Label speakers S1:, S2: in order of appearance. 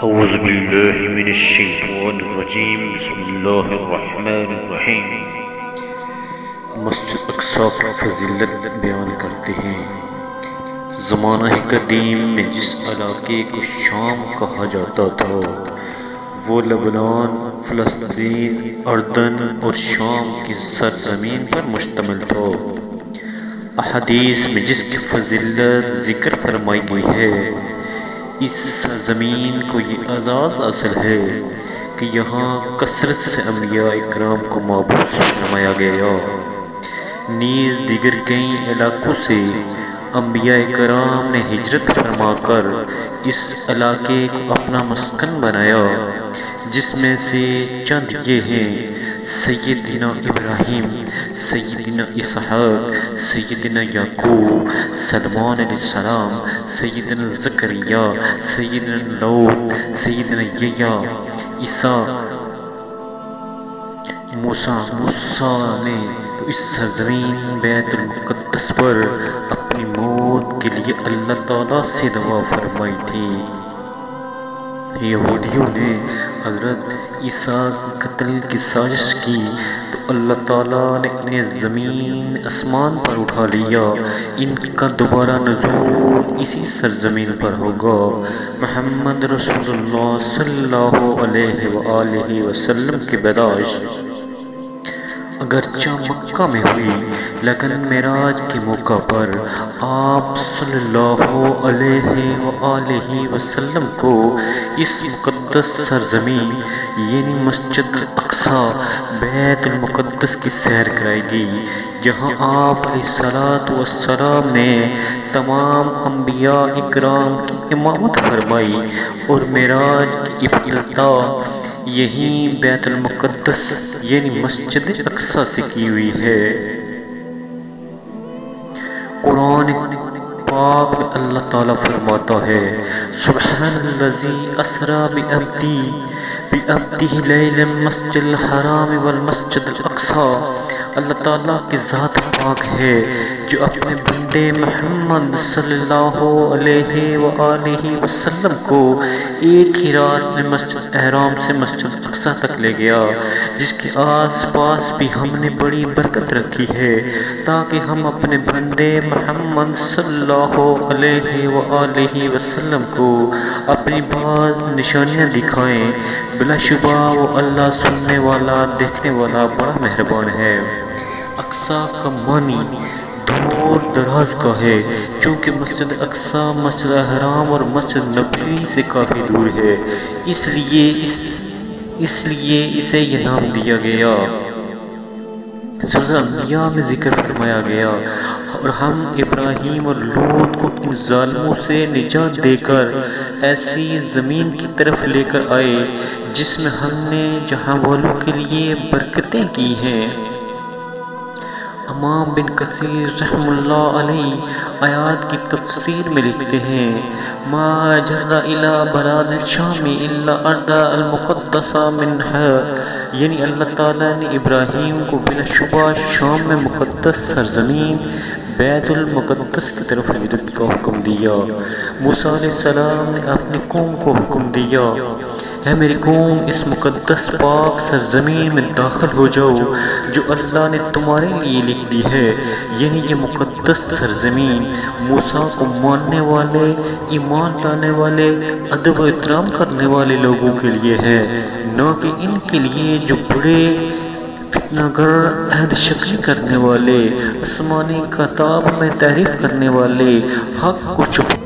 S1: أعوذ بالله من الشیطان الرجیم بسم اللہ الرحمن الرحیم۔ مسجد اقصی کی فضیلت بیان کرتے ہیں۔ زمانہ قدیم میں جس علاقے کو شام کہا جاتا تھا وہ لبنان، فلسطین، اردن اور شام کی سرزمین پر مشتمل تھا۔ احادیث میں جس کی فضیلت ذکر فرمائی گئی ہے، اس سرزمین کو یہ اعزاز حاصل ہے کہ یہاں کثرت سے انبیاء اکرام کو مبعوث فرمایا گیا۔ نیز دیگر کئی علاقوں سے انبیاء اکرام نے ہجرت فرما کر اس علاقے کو اپنا مسکن بنایا، جس میں سے چند یہ ہیں: سیدنا ابراہیم، سیدنا اسحاق، سیدنا یعقوب، سلمان علیہ السلام، سیدنا زکریا، سیدنا لوط، سیدنا یحییٰ، عیسیٰ، موسیٰ نے تو اس سرزمین بیت المقدس پر اپنی موت کے لیے اللہ تعالیٰ سے دعا فرمائی تھی۔ یہودیوں نے حضرت عیسیٰ کے قتل کی سازش کی تو اللہ تعالیٰ نے انہیں زمین اسمان پر اٹھا لیا۔ ان کا دوبارہ نزول اسی سرزمین پر ہوگا۔ محمد رسول اللہ صلی اللہ علیہ وآلہ وسلم کی پیدائش اگرچہ مکہ میں ہوئی، لیکن معراج کے موقع پر آپ صلی اللہ علیہ وآلہ وسلم کو اس مقدس سرزمین یعنی مسجد اقصی بیت المقدس کی سیر کرائی گئی، جہاں آپ علیہ الصلوۃ والسلام نے تمام انبیاء اکرام کی امامت فرمائی اور معراج کی افتتاح یہی بیت المقدس یعنی مسجد اقصی سے کی ہوئی ہے۔ قرآن پاک میں اللہ تعالیٰ فرماتا ہے: سبحان الذی اسری بعبدہ لیلا المسجد الحرام والمسجد الاقصی۔ اللہ تعالیٰ کی ذات پاک ہے جو اپنے بندے محمد صلی اللہ علیہ وآلہ وسلم کو ایک ہی رات میں مسجد احرام سے مسجد اقصی تک لے گیا، جس کے آس پاس بھی ہم نے بڑی برکت رکھی ہے تاکہ ہم اپنے بندے محمد صلی اللہ علیہ وآلہ وسلم کو اپنی بعض نشانیاں دکھائیں۔ بلا شبہ وہ اللہ سننے والا، دیکھنے والا، بڑا مہربان ہے۔ اقصی کا معنی دور دراز کا ہے، چونکہ مسجد اقصی مسجد حرام اور مسجد نبوی سے کافی دور ہے، اس لیے اسے یہ نام دیا گیا۔ سورہ انبیاء میں ذکر فرمایا گیا: اور ہم ابراہیم اور لوط کو ان ظالموں سے نجات دے کر ایسی زمین کی طرف لے کر آئے جس میں ہم نے جہاں والوں کے لیے برکتیں کی ہیں۔ امام بن کثیر رحم اللہ علیہ آیات کی تفسیر میں لکھتے ہیں: ما جر الى براد الشام الا ارض المقدسہ منہا، یعنی اللہ تعالیٰ نے ابراہیم کو بلا شبہ شام میں مقدس سرزمین بیت المقدس کی طرف ہجرت کا حکم دیا۔ موسیٰ علیہ السلام نے اپنی قوم کو حکم دیا: اے میری قوم، اس مقدس پاک سرزمین میں داخل ہو جاؤ جو اللہ نے تمہارے لیے لکھ دی ہے، یعنی یہ مقدس سرزمین موسیٰ کو ماننے والے، ایمان لانے والے، ادب و احترام کرنے والے لوگوں کے لیے ہے، نہ کہ ان کے لیے جو بڑے فتنہ گر، عہد شکنی کرنے والے، آسمانی کتاب میں تحریف کرنے والے، حق کو چھپا